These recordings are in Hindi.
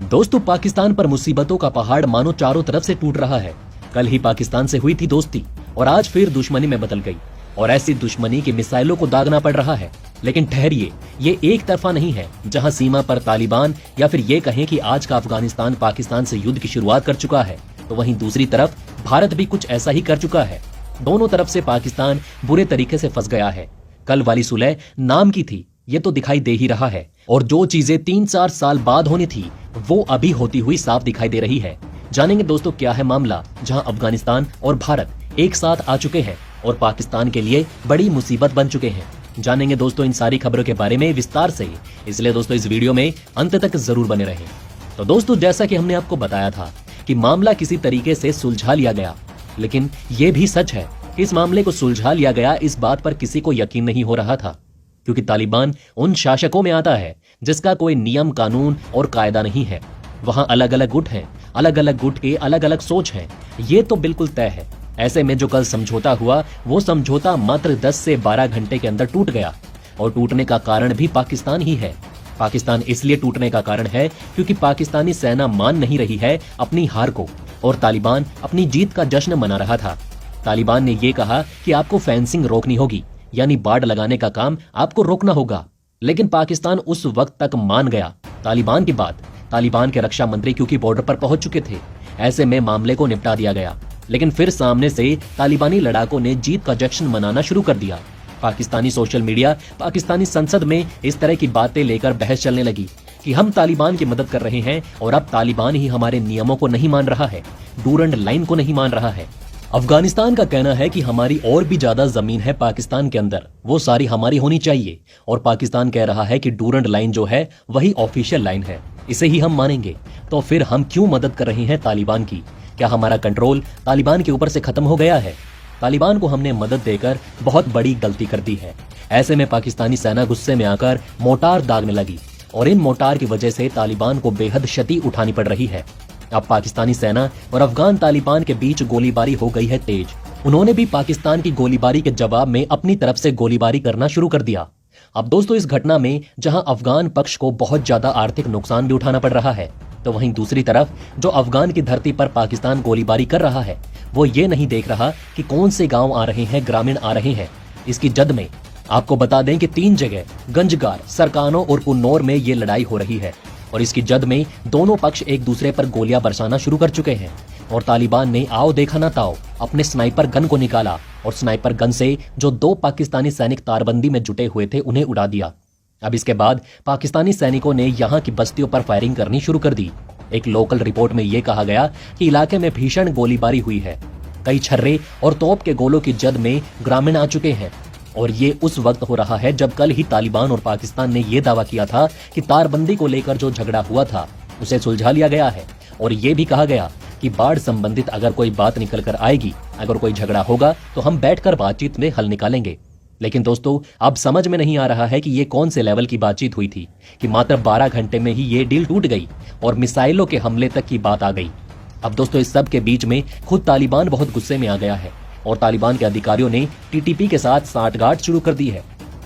दोस्तों, पाकिस्तान पर मुसीबतों का पहाड़ मानो चारों तरफ से टूट रहा है। कल ही पाकिस्तान से हुई थी दोस्ती और आज फिर दुश्मनी में बदल गई और ऐसी दुश्मनी की मिसाइलों को दागना पड़ रहा है। लेकिन ठहरिए, ये एक तरफा नहीं है जहां सीमा पर तालिबान या फिर ये कहें कि आज का अफगानिस्तान पाकिस्तान से युद्ध की शुरुआत कर चुका है, तो वहीं दूसरी तरफ भारत भी कुछ ऐसा ही कर चुका है। दोनों तरफ से पाकिस्तान बुरे तरीके से फंस गया है। कल वाली सुलह नाम की थी, ये तो दिखाई दे ही रहा है, और जो चीजें 3-4 साल बाद होनी थी वो अभी होती हुई साफ दिखाई दे रही है। जानेंगे दोस्तों क्या है मामला, जहां अफगानिस्तान और भारत एक साथ आ चुके हैं और पाकिस्तान के लिए बड़ी मुसीबत बन चुके हैं। जानेंगे दोस्तों इन सारी खबरों के बारे में विस्तार से, इसलिए दोस्तों इस वीडियो में अंत तक जरूर बने रहें। तो दोस्तों, जैसा कि हमने आपको बताया था कि मामला किसी तरीके से सुलझा लिया गया, लेकिन ये भी सच है कि इस मामले को सुलझा लिया गया इस बात पर किसी को यकीन नहीं हो रहा था, क्योंकि तालिबान उन शासकों में आता है जिसका कोई नियम कानून और कायदा नहीं है। वहां अलग अलग गुट हैं, अलग अलग गुट के अलग अलग सोच हैं, ये तो बिल्कुल तय है। ऐसे में जो कल समझौता हुआ वो समझौता मात्र 10 से 12 घंटे के अंदर टूट गया, और टूटने का कारण भी पाकिस्तान ही है। पाकिस्तान इसलिए टूटने का कारण है क्योंकि पाकिस्तानी सेना मान नहीं रही है अपनी हार को, और तालिबान अपनी जीत का जश्न मना रहा था। तालिबान ने ये कहा कि आपको फेंसिंग रोकनी होगी, यानी बाड़ लगाने का काम आपको रोकना होगा, लेकिन पाकिस्तान उस वक्त तक मान गया तालिबान की बात। तालिबान के रक्षा मंत्री क्योंकि बॉर्डर पर पहुंच चुके थे, ऐसे में मामले को निपटा दिया गया। लेकिन फिर सामने से तालिबानी लड़ाकों ने जीत का जश्न मनाना शुरू कर दिया। पाकिस्तानी सोशल मीडिया, पाकिस्तानी संसद में इस तरह की बातें लेकर बहस चलने लगी कि हम तालिबान की मदद कर रहे हैं और अब तालिबान ही हमारे नियमों को नहीं मान रहा है, डूरंड लाइन को नहीं मान रहा है। अफगानिस्तान का कहना है कि हमारी और भी ज्यादा जमीन है पाकिस्तान के अंदर, वो सारी हमारी होनी चाहिए, और पाकिस्तान कह रहा है कि डूरंड लाइन जो है वही ऑफिशियल लाइन है, इसे ही हम मानेंगे। तो फिर हम क्यों मदद कर रहे हैं तालिबान की? क्या हमारा कंट्रोल तालिबान के ऊपर से खत्म हो गया है? तालिबान को हमने मदद देकर बहुत बड़ी गलती कर दी है। ऐसे में पाकिस्तानी सेना गुस्से में आकर मोटार दागने लगी, और इन मोटार की वजह से तालिबान को बेहद क्षति उठानी पड़ रही है। अब पाकिस्तानी सेना और अफगान तालिबान के बीच गोलीबारी हो गई है तेज। उन्होंने भी पाकिस्तान की गोलीबारी के जवाब में अपनी तरफ से गोलीबारी करना शुरू कर दिया। अब दोस्तों, इस घटना में जहां अफगान पक्ष को बहुत ज्यादा आर्थिक नुकसान भी उठाना पड़ रहा है, तो वहीं दूसरी तरफ जो अफगान की धरती पर पाकिस्तान गोलीबारी कर रहा है वो ये नहीं देख रहा कि कौन से गांव आ रहे हैं, ग्रामीण आ रहे हैं। इसकी जद में आपको बता दें कि 3 जगह गंजगार, सरकानो और कुन्नौर में ये लड़ाई हो रही है, और इसकी जद में दोनों पक्ष एक दूसरे पर गोलियां बरसाना शुरू कर चुके हैं। और तालिबान ने आओ देखा ना ताओ अपने स्नाइपर गन को निकाला, और स्नाइपर गन से जो 2 पाकिस्तानी सैनिक तारबंदी में जुटे हुए थे उन्हें उड़ा दिया। अब इसके बाद पाकिस्तानी सैनिकों ने यहाँ की बस्तियों पर फायरिंग करनी शुरू कर दी। एक लोकल रिपोर्ट में यह कहा गया कि इलाके में भीषण गोलीबारी हुई है। कई छर्रे और तोप के गोलों की जद में ग्रामीण आ चुके हैं, और ये उस वक्त हो रहा है जब कल ही तालिबान और पाकिस्तान ने यह दावा किया था कि तारबंदी को लेकर जो झगड़ा हुआ था उसे सुलझा लिया गया है, और ये भी कहा गया कि बाढ़ संबंधित अगर कोई बात निकल कर आएगी, अगर कोई झगड़ा होगा तो हम बैठकर बातचीत में हल निकालेंगे। लेकिन दोस्तों, अब समझ में नहीं आ रहा है कि ये कौन से लेवल की बातचीत हुई थी कि मात्र 12 घंटे में ही ये डील टूट गई और मिसाइलों के हमले तक की बात आ गई। अब दोस्तों, इस सब के बीच में खुद तालिबान बहुत गुस्से में आ गया है, और तालिबान के अधिकारियों ने टीटीपी के साथ सांठगांठ शुरू कर दी है।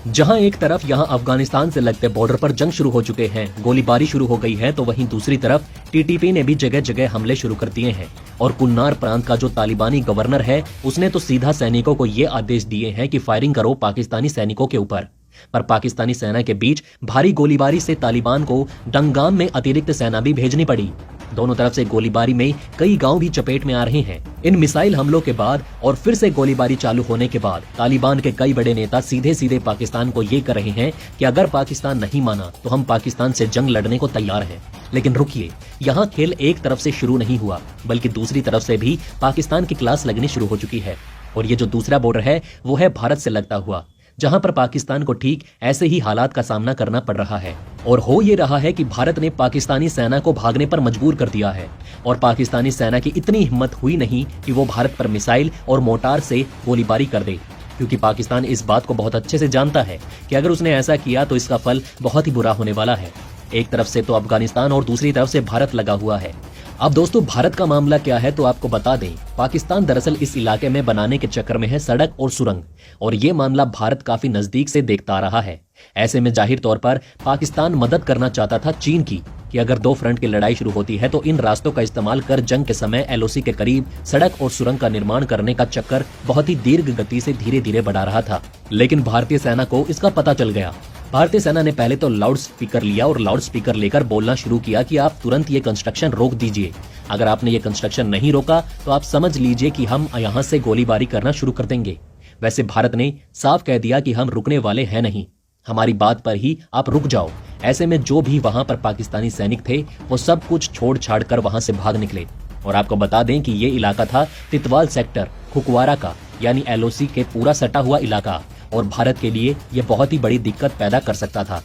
जहां एक तरफ यहां अफगानिस्तान से लगते बॉर्डर पर जंग शुरू हो चुके हैं, गोलीबारी शुरू हो गई है, तो वहीं दूसरी तरफ टीटीपी ने भी जगह जगह हमले शुरू कर दिए हैं। और कुन्नार प्रांत का जो तालिबानी गवर्नर है उसने तो सीधा सैनिकों को ये आदेश दिए हैं कि फायरिंग करो पाकिस्तानी सैनिकों के ऊपर। पर पाकिस्तानी सेना के बीच भारी गोलीबारी से तालिबान को डंगाम में अतिरिक्त सेना भी भेजनी पड़ी। दोनों तरफ से गोलीबारी में कई गांव भी चपेट में आ रहे हैं। इन मिसाइल हमलों के बाद और फिर से गोलीबारी चालू होने के बाद तालिबान के कई बड़े नेता सीधे सीधे पाकिस्तान को ये कर रहे हैं कि अगर पाकिस्तान नहीं माना तो हम पाकिस्तान से जंग लड़ने को तैयार हैं। लेकिन रुकिए, यहाँ खेल एक तरफ से शुरू नहीं हुआ, बल्कि दूसरी तरफ से भी पाकिस्तान की क्लास लगनी शुरू हो चुकी है। और ये जो दूसरा बॉर्डर है वो है भारत से लगता हुआ, जहां पर पाकिस्तान को ठीक ऐसे ही हालात का सामना करना पड़ रहा है। और हो ये रहा है कि भारत ने पाकिस्तानी सेना को भागने पर मजबूर कर दिया है, और पाकिस्तानी सेना की इतनी हिम्मत हुई नहीं कि वो भारत पर मिसाइल और मोटार से गोलीबारी कर दे, क्योंकि पाकिस्तान इस बात को बहुत अच्छे से जानता है कि अगर उसने ऐसा किया तो इसका फल बहुत ही बुरा होने वाला है। एक तरफ से तो अफगानिस्तान और दूसरी तरफ से भारत लगा हुआ है। अब दोस्तों भारत का मामला क्या है तो आपको बता दें, पाकिस्तान दरअसल इस इलाके में बनाने के चक्कर में है सड़क और सुरंग, और ये मामला भारत काफी नजदीक से देखता आ रहा है। ऐसे में जाहिर तौर पर पाकिस्तान मदद करना चाहता था चीन की कि अगर दो फ्रंट की लड़ाई शुरू होती है तो इन रास्तों का इस्तेमाल कर जंग के समय LOC के करीब सड़क और सुरंग का निर्माण करने का चक्कर बहुत ही दीर्घ गति से धीरे धीरे बढ़ा रहा था। लेकिन भारतीय सेना को इसका पता चल गया। भारतीय सेना ने पहले तो लाउड स्पीकर लिया और लाउड स्पीकर लेकर बोलना शुरू किया कि आप तुरंत ये कंस्ट्रक्शन रोक दीजिए। अगर आपने ये कंस्ट्रक्शन नहीं रोका तो आप समझ लीजिए कि हम यहाँ से गोलीबारी करना शुरू कर देंगे। वैसे भारत ने साफ कह दिया कि हम रुकने वाले हैं नहीं, हमारी बात पर ही आप रुक जाओ। ऐसे में जो भी वहां पर पाकिस्तानी सैनिक थे वो सब कुछ छोड़ छाड़ कर वहां से भाग निकले। और आपको बता दें कि ये इलाका था तितवाल सेक्टर खुकवारा का, यानी LOC के पूरा सटा हुआ इलाका, और भारत के लिए ये बहुत ही बड़ी दिक्कत पैदा कर सकता था।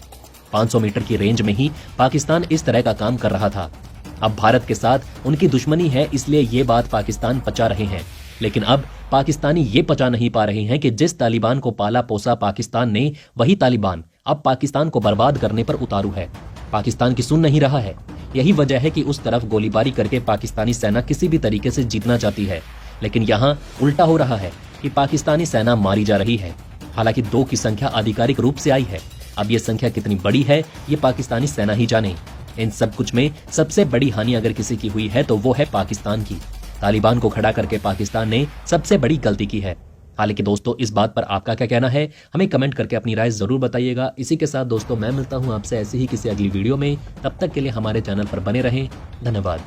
500 मीटर की रेंज में ही पाकिस्तान इस तरह का काम कर रहा था। अब भारत के साथ उनकी दुश्मनी है, इसलिए ये बात पाकिस्तान पचा रहे हैं। लेकिन अब पाकिस्तानी ये पचा नहीं पा रहे हैं कि जिस तालिबान को पाला पोसा पाकिस्तान ने, वही तालिबान अब पाकिस्तान को बर्बाद करने पर उतारू है। पाकिस्तान की सुन नहीं रहा है। यही वजह है कि उस तरफ गोलीबारी करके पाकिस्तानी सेना किसी भी तरीके से जीतना चाहती है, लेकिन यहाँ उल्टा हो रहा है कि पाकिस्तानी सेना मारी जा रही है। हालांकि 2 की संख्या आधिकारिक रूप से आई है। अब ये संख्या कितनी बड़ी है ये पाकिस्तानी सेना ही जाने। इन सब कुछ में सबसे बड़ी हानि अगर किसी की हुई है तो वो है पाकिस्तान की। तालिबान को खड़ा करके पाकिस्तान ने सबसे बड़ी गलती की है। हालांकि दोस्तों इस बात पर आपका क्या कहना है, हमें कमेंट करके अपनी राय जरूर बताइएगा। इसी के साथ दोस्तों मैं मिलता हूं आपसे ऐसे ही किसी अगली वीडियो में। तब तक के लिए हमारे चैनल पर बने रहें। धन्यवाद।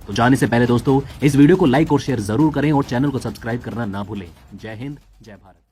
तो जाने से पहले दोस्तों इस वीडियो को लाइक और शेयर जरूर करें और चैनल को सब्सक्राइब करना ना भूलें। जय हिंद, जय भारत।